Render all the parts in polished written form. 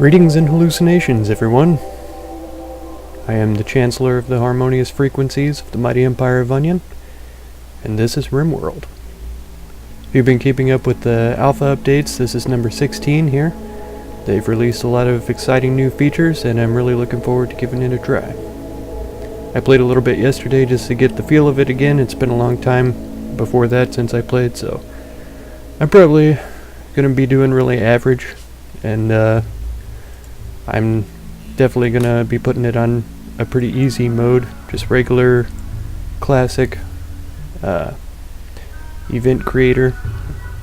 Greetings and hallucinations, everyone. I am the Chancellor of the Harmonious Frequencies of the Mighty Empire of Onion, and this is Rimworld. If you've been keeping up with the alpha updates, this is number 16 here. They've released a lot of exciting new features, and I'm really looking forward to giving it a try. I played a little bit yesterday just to get the feel of it again. It's been a long time before that since I played, so I'm probably going to be doing really average, and I'm definitely going to be putting it on a pretty easy mode, just regular, classic, event creator,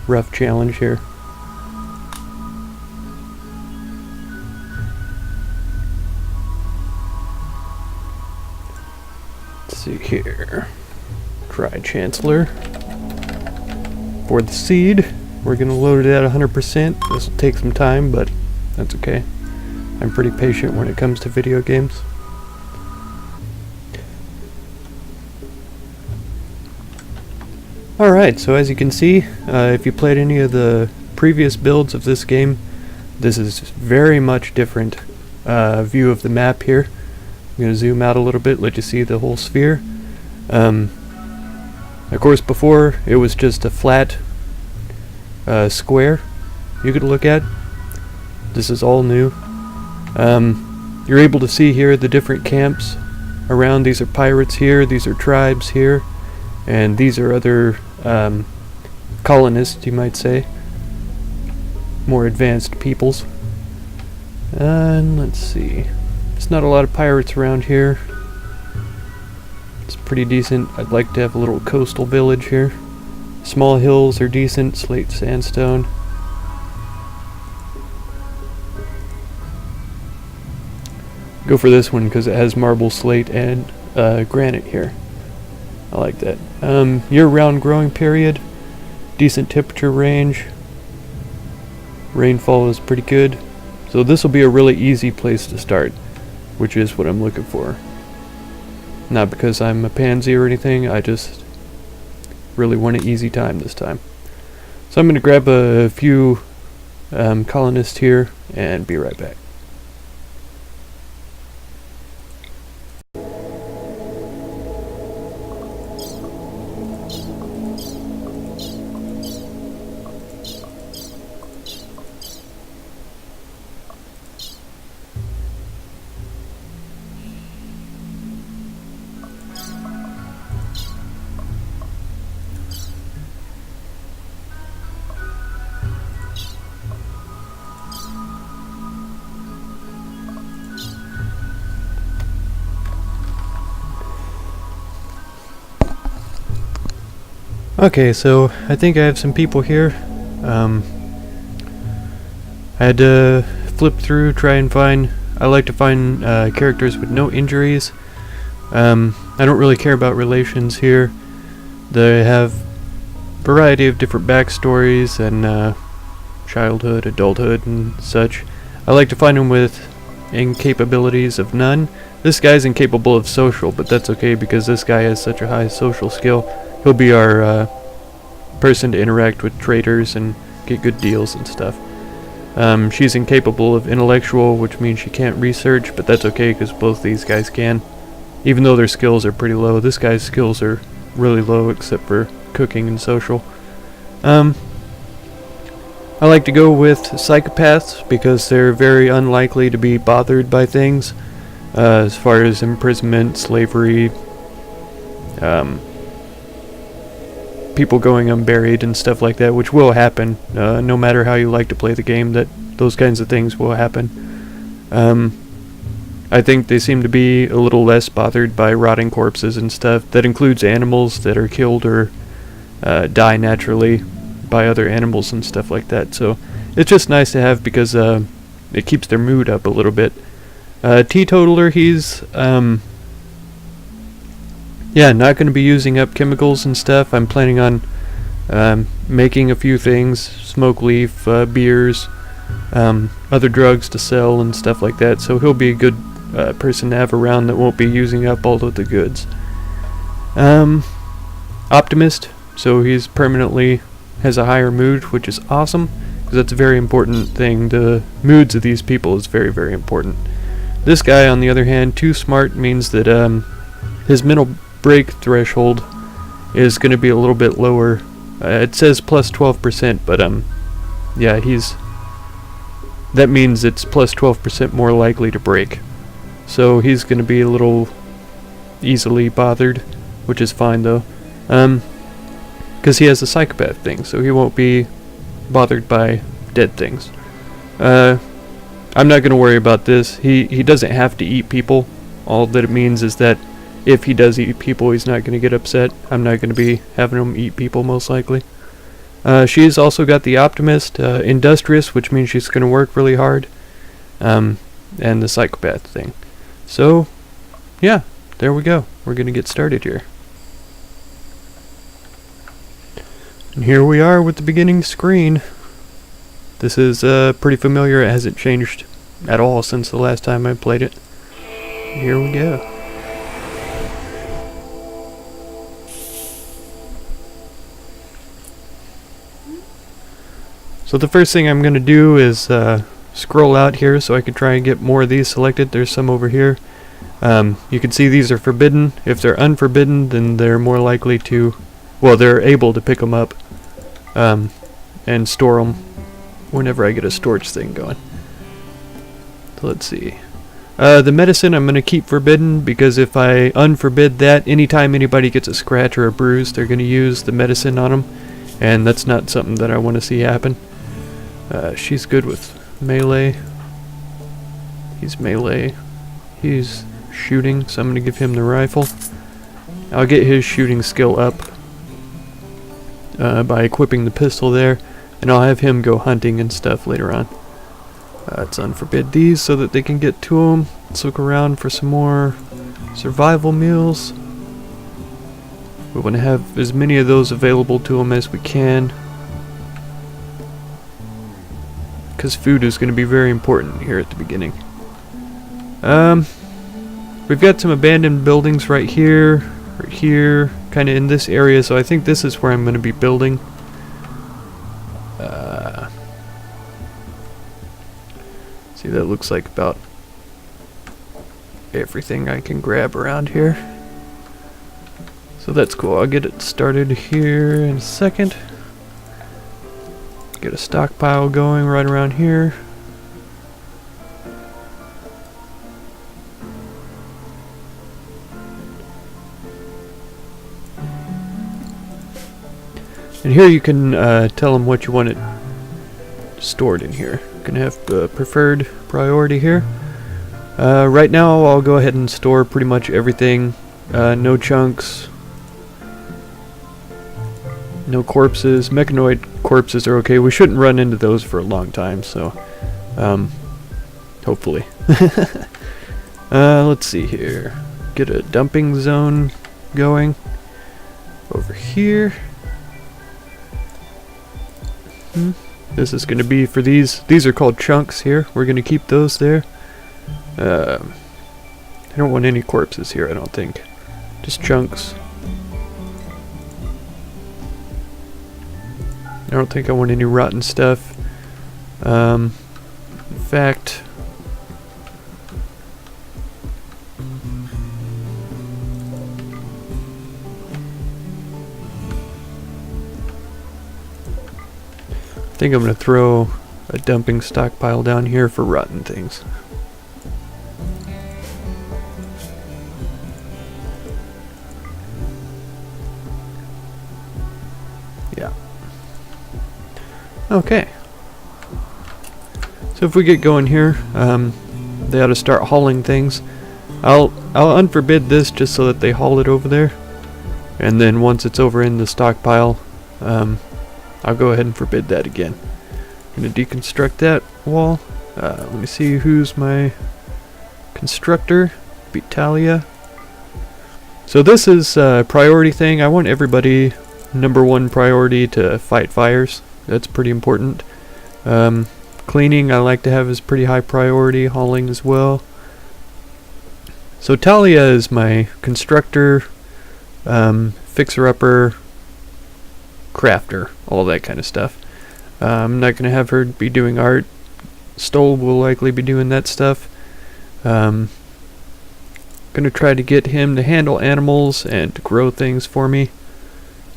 rough challenge here. Let's see here. Try Chancellor. For the seed, we're going to load it at 100%. This will take some time, but that's okay. I'm pretty patient when it comes to video games. Alright, so as you can see, if you played any of the previous builds of this game, this is very much different view of the map here. I'm going to zoom out a little bit, let you see the whole sphere. Of course, before it was just a flat square you could look at. This is all new. You're able to see here the different camps around. These are pirates here, these are tribes here, and these are other colonists, you might say. More advanced peoples. And let's see. There's not a lot of pirates around here. It's pretty decent. I'd like to have a little coastal village here. Small hills are decent, slate sandstone. Go for this one because it has marble, slate, and granite here. I like that. Year-round growing period, decent temperature range. Rainfall is pretty good. So this will be a really easy place to start, which is what I'm looking for. Not because I'm a pansy or anything, I just really want an easy time this time. So I'm going to grab a few colonists here and be right back. Okay, so I think I have some people here. I had to flip through, try and find... I like to find characters with no injuries. I don't really care about relations here. They have a variety of different backstories and childhood, adulthood, and such. I like to find them with incapabilities of none. This guy's incapable of social, but that's okay because this guy has such a high social skill. He'll be our person to interact with traders and get good deals and stuff. She's incapable of intellectual, which means she can't research, but that's okay because both these guys can. Even though their skills are pretty low, this guy's skills are really low except for cooking and social. I like to go with psychopaths because they're very unlikely to be bothered by things as far as imprisonment, slavery, people going unburied and stuff like that, which will happen. No matter how you like to play the game, that those kinds of things will happen. I think they seem to be a little less bothered by rotting corpses and stuff. That includes animals that are killed or die naturally by other animals and stuff like that. So it's just nice to have because it keeps their mood up a little bit. Teetotaler, he's yeah, not going to be using up chemicals and stuff. I'm planning on making a few things, smoke leaf, beers, other drugs to sell and stuff like that. So he'll be a good person to have around that won't be using up all of the goods. Optimist, so he's permanently has a higher mood, which is awesome. because that's a very important thing. The moods of these people is very, very important. This guy, on the other hand, too smart means that his mental break threshold is going to be a little bit lower. It says plus 12%, but yeah, that means it's plus 12% more likely to break. So he's going to be a little easily bothered, which is fine though, because he has a psychopath thing, so he won't be bothered by dead things. I'm not going to worry about this. He doesn't have to eat people. All that it means is that if he does eat people, he's not going to get upset. I'm not going to be having him eat people, most likely. She's also got the optimist, industrious, which means she's going to work really hard, and the psychopath thing. So, yeah, there we go. We're going to get started here. And here we are with the beginning screen. This is pretty familiar. It hasn't changed at all since the last time I played it. Here we go. So the first thing I'm going to do is scroll out here so I can try and get more of these selected. There's some over here. You can see these are forbidden. If they're unforbidden, then they're more likely to, well, they're able to pick them up and store them whenever I get a storage thing going. So let's see. The medicine I'm going to keep forbidden, because if I unforbid that, anytime anybody gets a scratch or a bruise, they're going to use the medicine on them, and that's not something that I want to see happen. She's good with melee. He's melee. He's shooting, so I'm going to give him the rifle. I'll get his shooting skill up by equipping the pistol there, and I'll have him go hunting and stuff later on. Let's unforbid these so that they can get to them. Let's look around for some more survival meals. We want to have as many of those available to them as we can, because food is going to be very important here at the beginning. We've got some abandoned buildings right here, kind of in this area, so I think this is where I'm going to be building. See, that looks like about everything I can grab around here. So that's cool. I'll get it started here in a second. Get a stockpile going right around here. And here you can tell them what you want it stored in here. You can have preferred priority here. Right now I'll go ahead and store pretty much everything. No chunks. No corpses. Mechanoid corpses are okay. We shouldn't run into those for a long time, so hopefully. Let's see here. Get a dumping zone going over here. This is going to be for these. These are called chunks here. We're going to keep those there. I don't want any corpses here, I don't think. Just chunks. I don't think I want any rotten stuff. In fact, I think I'm going to throw a dumping stockpile down here for rotten things. Yeah. Okay. So if we get going here, they ought to start hauling things. I'll unforbid this just so that they haul it over there, and then once it's over in the stockpile, I'll go ahead and forbid that again. I'm going to deconstruct that wall. Let me see who's my constructor. Vitalia. So this is a priority thing. I want everybody #1 priority to fight fires. That's pretty important. Cleaning I like to have as pretty high priority. Hauling as well. So Talia is my constructor, fixer-upper, crafter, all that kind of stuff. I'm not going to have her be doing art. Stoll will likely be doing that stuff. Going to try to get him to handle animals and to grow things for me.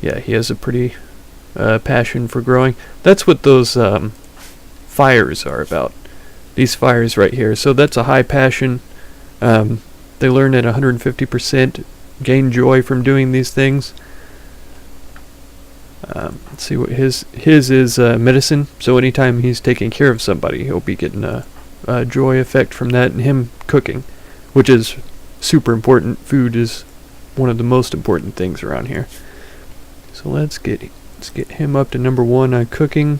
Yeah, he has a pretty passion for growing. That's what those fires are about. These fires right here. So that's a high passion. They learn at 150%, gain joy from doing these things. Let's see what his is medicine. So anytime he's taking care of somebody, he'll be getting a joy effect from that, and him cooking, which is super important. Food is one of the most important things around here. So let's get him up to number 1 on cooking.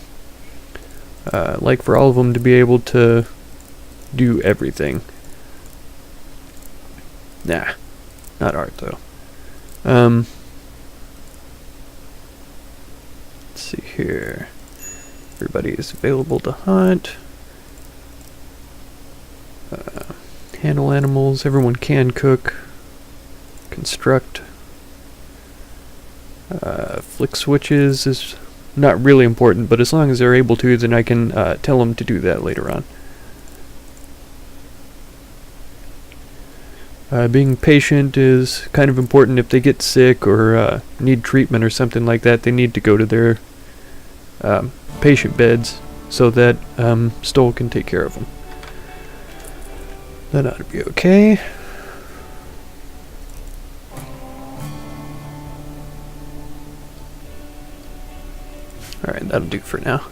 Like for all of them to be able to do everything. Nah, not art though. Let's see here. Everybody is available to hunt. Handle animals. Everyone can cook. Construct. Flick switches is not really important, but as long as they're able to, then I can tell them to do that later on. Being patient is kind of important. If they get sick or need treatment or something like that, they need to go to their patient beds so that Stoll can take care of them. That ought to be okay. Alright, that'll do for now.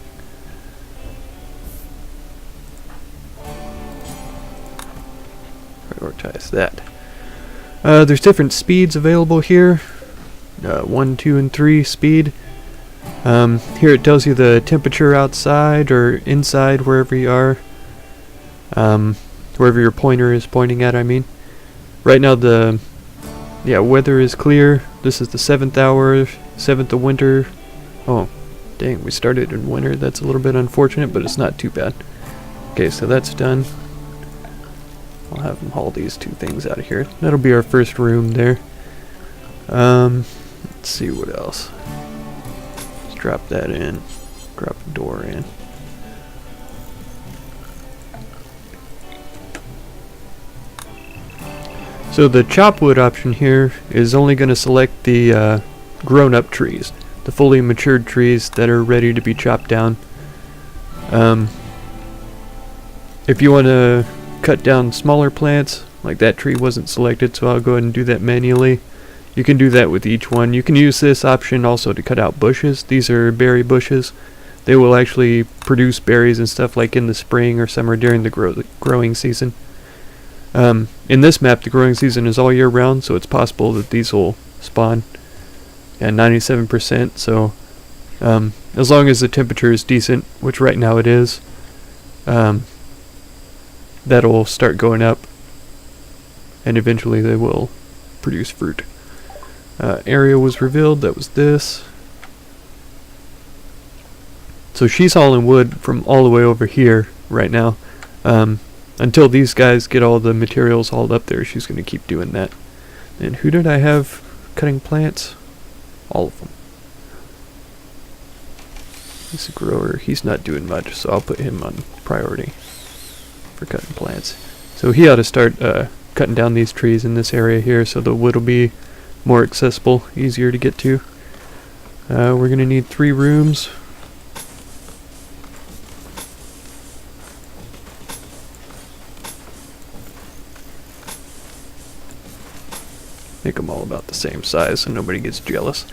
Prioritize that. There's different speeds available here. 1, 2, and 3 speed. Here it tells you the temperature outside or inside, wherever you are. Wherever your pointer is pointing at, I mean. Right now the weather is clear. This is the 7th hour, 7th of winter. Oh, dang, we started in winter. That's a little bit unfortunate, but it's not too bad. Okay, so that's done. I'll have them haul these 2 things out of here. That'll be our first room there. Let's see what else. Let's drop that in. Drop the door in. So the chop wood option here is only going to select the grown-up trees, the fully matured trees that are ready to be chopped down. If you want to cut down smaller plants, like that tree wasn't selected, so I'll go ahead and do that manually. You can do that with each one. You can use this option also to cut out bushes. These are berry bushes. They will actually produce berries and stuff like in the spring or summer during the growing season. In this map, the growing season is all year round, so it's possible that these will spawn at 97%. So as long as the temperature is decent, which right now it is, that'll start going up, and eventually they will produce fruit. Area was revealed. That was this. So she's hauling wood from all the way over here right now. Until these guys get all the materials hauled up there, she's going to keep doing that. And who did I have cutting plants? All of them. He's a grower. He's not doing much, so I'll put him on priority for cutting plants. So he ought to start cutting down these trees in this area here, so the wood will be more accessible, easier to get to. We're going to need 3 rooms. Make them all about the same size so nobody gets jealous.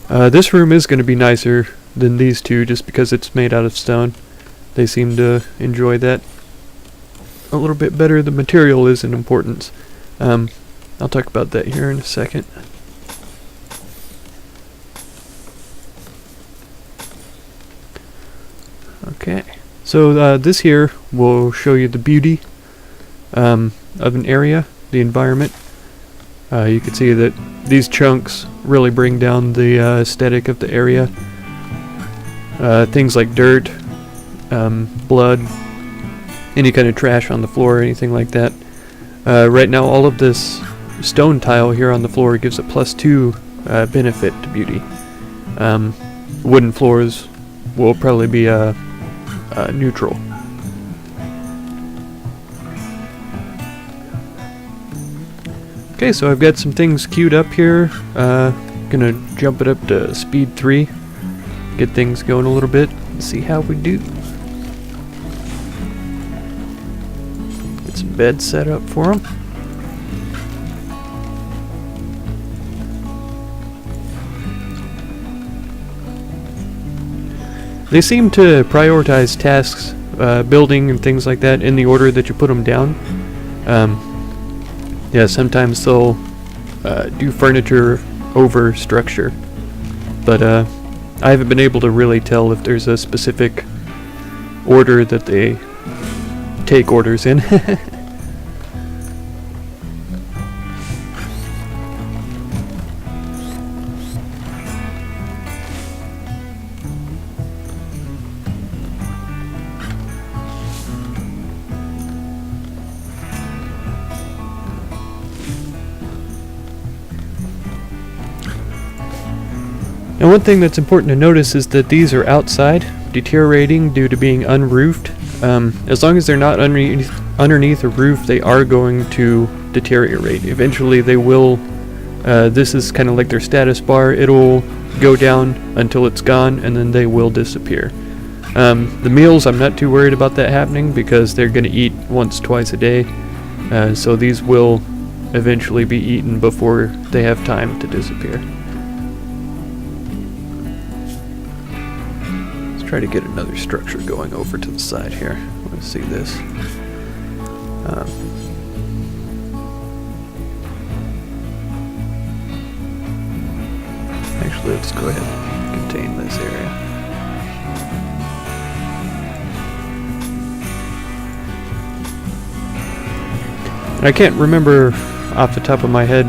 This room is going to be nicer than these 2 just because it's made out of stone. They seem to enjoy that a little bit better. The material is an importance. I'll talk about that here in a second. Okay, so this here will show you the beauty of an area, the environment. You can see that these chunks really bring down the aesthetic of the area. Things like dirt, blood, any kind of trash on the floor or anything like that. Right now all of this stone tile here on the floor gives a +2 benefit to beauty. Wooden floors will probably be neutral. Okay, so I've got some things queued up here. Gonna jump it up to speed 3, get things going a little bit, and see how we do. Get some beds set up for them. They seem to prioritize tasks, building and things like that in the order that you put them down. Yeah, sometimes they'll do furniture over structure, but I haven't been able to really tell if there's a specific order that they take orders in. Now, one thing that's important to notice is that these are outside, deteriorating due to being unroofed. As long as they're not underneath a roof, they are going to deteriorate. Eventually they will, this is kind of like their status bar, it'll go down until it's gone, and then they will disappear. The meals, I'm not too worried about that happening because they're going to eat once, twice a day, so these will eventually be eaten before they have time to disappear. Try to get another structure going over to the side here. Let's see this. Actually, let's go ahead and contain this area. And I can't remember off the top of my head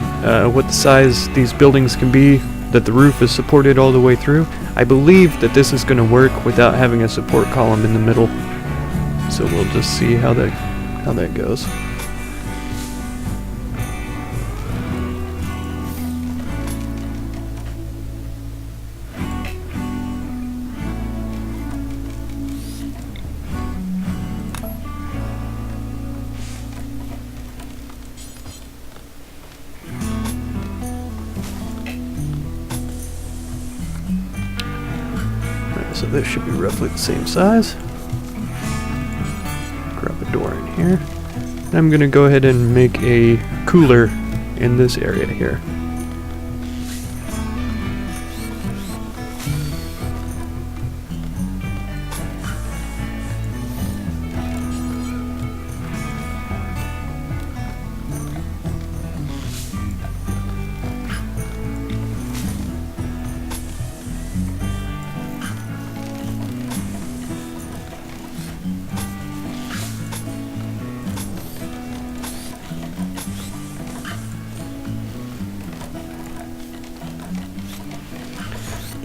what the size these buildings can be that the roof is supported all the way through. I believe that this is going to work without having a support column in the middle. So we'll just see how that goes. So this should be roughly the same size. Grab a door in here. And I'm going to go ahead and make a cooler in this area here.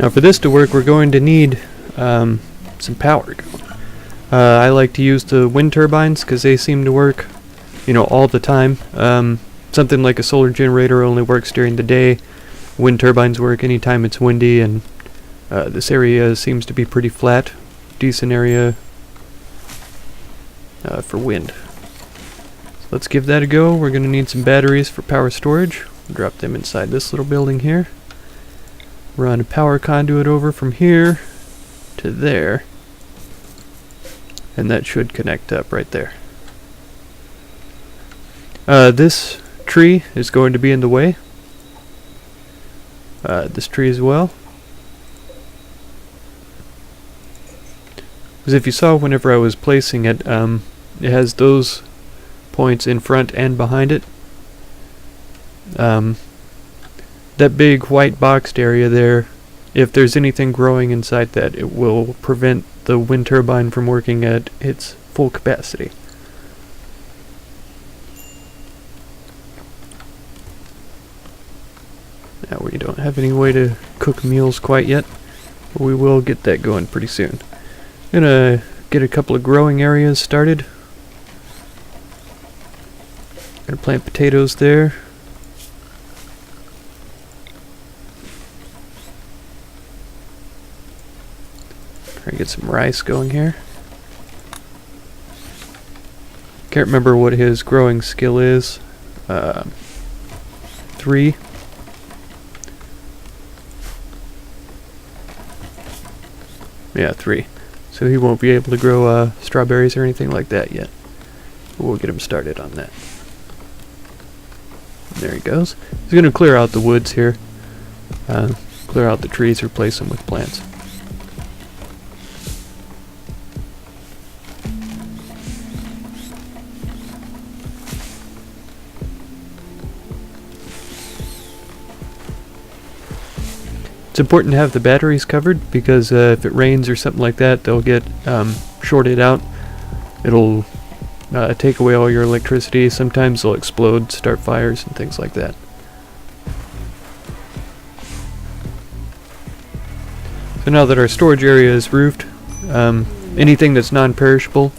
Now for this to work, we're going to need some power going. I like to use the wind turbines because they seem to work, all the time. Something like a solar generator only works during the day. Wind turbines work anytime it's windy, and this area seems to be pretty flat. Decent area for wind. So let's give that a go. We're going to need some batteries for power storage. Drop them inside this little building here. Run a power conduit over from here to there, and that should connect up right there. This tree is going to be in the way. This tree as well. Because if you saw whenever I was placing it, it has those points in front and behind it. That big white boxed area there, if there's anything growing inside that, it will prevent the wind turbine from working at its full capacity. Now we don't have any way to cook meals quite yet, but we will get that going pretty soon. Gonna get a couple of growing areas started. Gonna plant potatoes there. Try to get some rice going here. Can't remember what his growing skill is. 3. Yeah, 3. So he won't be able to grow strawberries or anything like that yet. We'll get him started on that. There he goes. He's going to clear out the woods here. Clear out the trees, replace them with plants. It's important to have the batteries covered because if it rains or something like that, they'll get shorted out. It'll take away all your electricity. Sometimes they'll explode, start fires, and things like that. So now that our storage area is roofed, anything that's non-perishable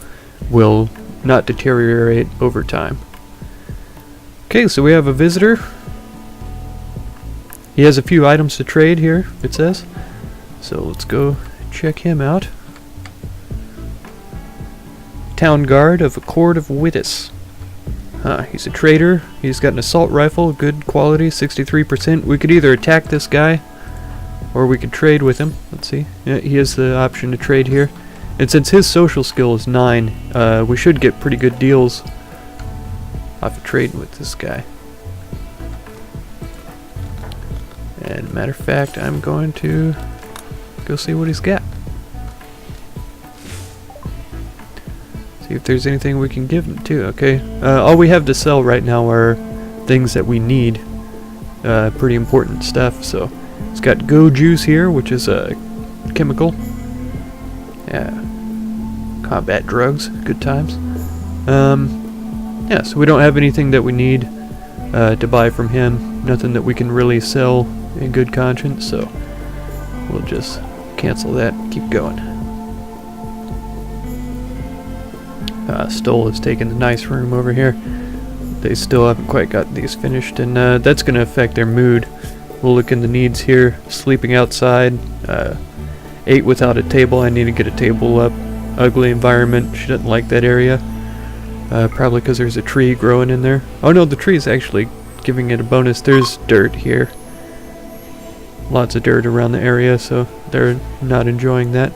will not deteriorate over time. Okay, so we have a visitor. He has a few items to trade here, it says. So let's go check him out. Town Guard of Accord of Wittis. He's a trader. He's got an assault rifle, good quality, 63%. We could either attack this guy, or we could trade with him. Let's see. Yeah, he has the option to trade here. And since his social skill is 9, we should get pretty good deals off of trading with this guy. And matter of fact, I'm going to go see what he's got. See if there's anything we can give him too, okay? All we have to sell right now are things that we need. Pretty important stuff, so. It's got Go Juice here, which is a chemical. Yeah. Combat drugs, good times. Yeah, so we don't have anything that we need to buy from him. Nothing that we can really sell in good conscience, so we'll just cancel that and keep going. Stoll has taken the nice room over here. They still haven't quite got these finished, and that's going to affect their mood. We'll look in the needs here. Sleeping outside. Ate without a table. I need to get a table up. Ugly environment. She doesn't like that area. Probably because there's a tree growing in there. Oh no, the tree is actually giving it a bonus. There's dirt here. Lots of dirt around the area, so they're not enjoying that.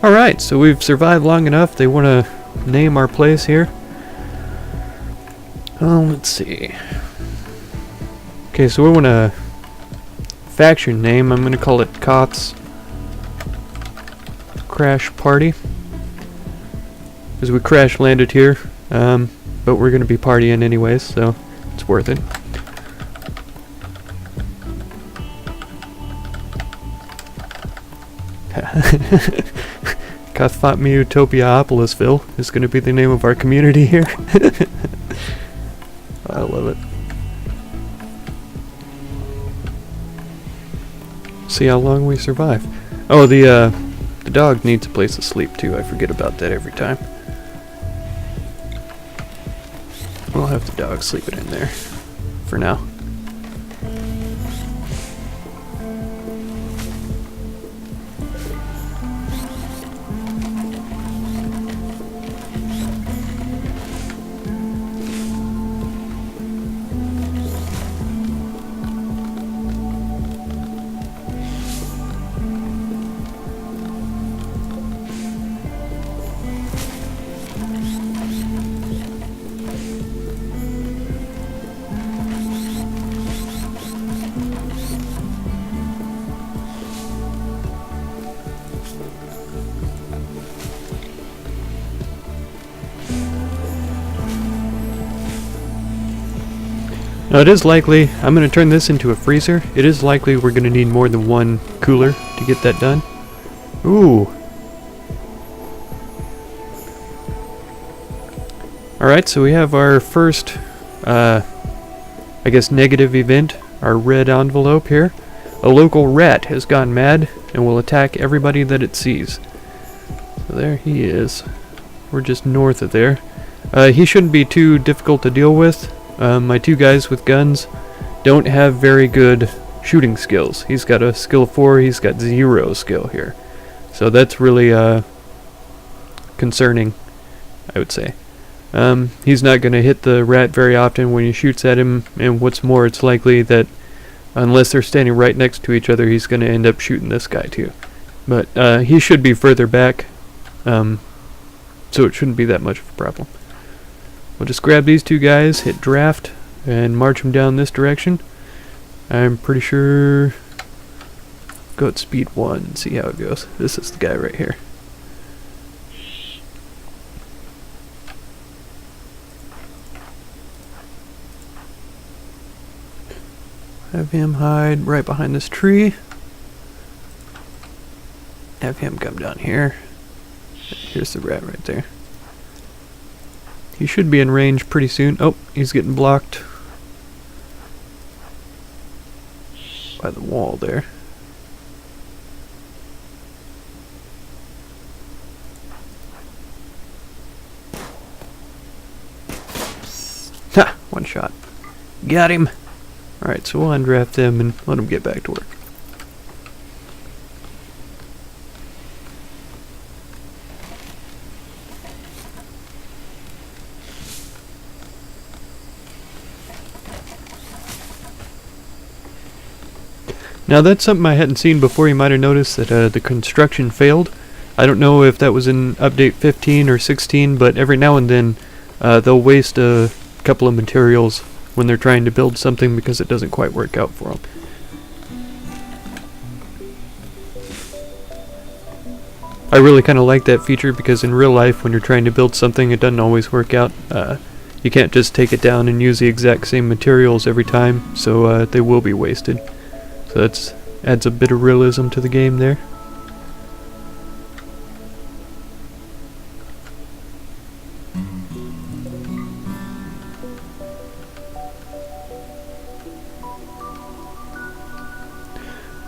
Alright, so we've survived long enough. They want to name our place here. Oh, let's see. Okay, so we want a faction name. I'm going to call it Koth's Crash Party, because we crash landed here, but we're going to be partying anyways, so it's worth it. Kathfatmi Utopia-opolisville is going to be the name of our community here. I love it. See how long we survive. Oh, the dog needs a place to sleep too. I forget about that every time. We'll have the dog sleeping in there for now. Now it is likely, I'm going to turn this into a freezer. It is likely we're going to need more than one cooler to get that done. Ooh. Alright, so we have our first, I guess, negative event. Our red envelope here. A local rat has gone mad and will attack everybody that it sees. So there he is. We're just north of there. He shouldn't be too difficult to deal with. My two guys with guns don't have very good shooting skills. He's got a skill of 4, he's got 0 skill here. So that's really concerning, I would say. He's not going to hit the rat very often when he shoots at him, and what's more, it's likely that unless they're standing right next to each other, he's going to end up shooting this guy too. But he should be further back, so it shouldn't be that much of a problem. We'll just grab these two guys, hit draft, and march them down this direction. I'm pretty sure... Go at speed 1 and see how it goes. This is the guy right here. Have him hide right behind this tree. Have him come down here. Here's the rat right there. He should be in range pretty soon. Oh, he's getting blocked by the wall there. Ha! One shot. Got him! Alright, so we'll undraft them and let him get back to work. Now that's something I hadn't seen before. You might have noticed that the construction failed. I don't know if that was in update 15 or 16, but every now and then they'll waste a couple of materials when they're trying to build something because it doesn't quite work out for them. I really kind of like that feature because in real life when you're trying to build something it doesn't always work out. You can't just take it down and use the exact same materials every time, so they will be wasted. So that adds a bit of realism to the game there.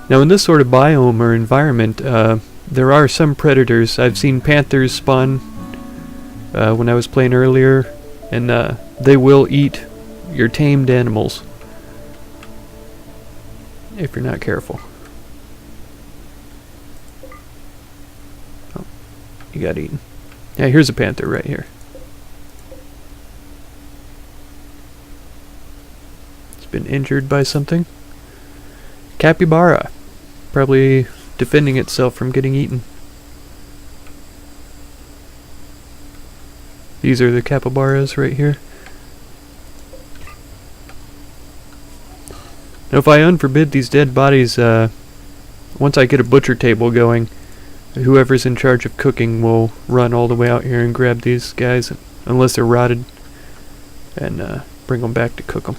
Now in this sort of biome or environment, there are some predators. I've seen panthers spawn when I was playing earlier, and they will eat your tamed animals if you're not careful. Oh, you got eaten. Yeah, here's a panther right here. It's been injured by something. Capybara, probably defending itself from getting eaten. These are the capybaras right here. Now if I unforbid these dead bodies, once I get a butcher table going, whoever's in charge of cooking will run all the way out here and grab these guys, unless they're rotted, and bring them back to cook them.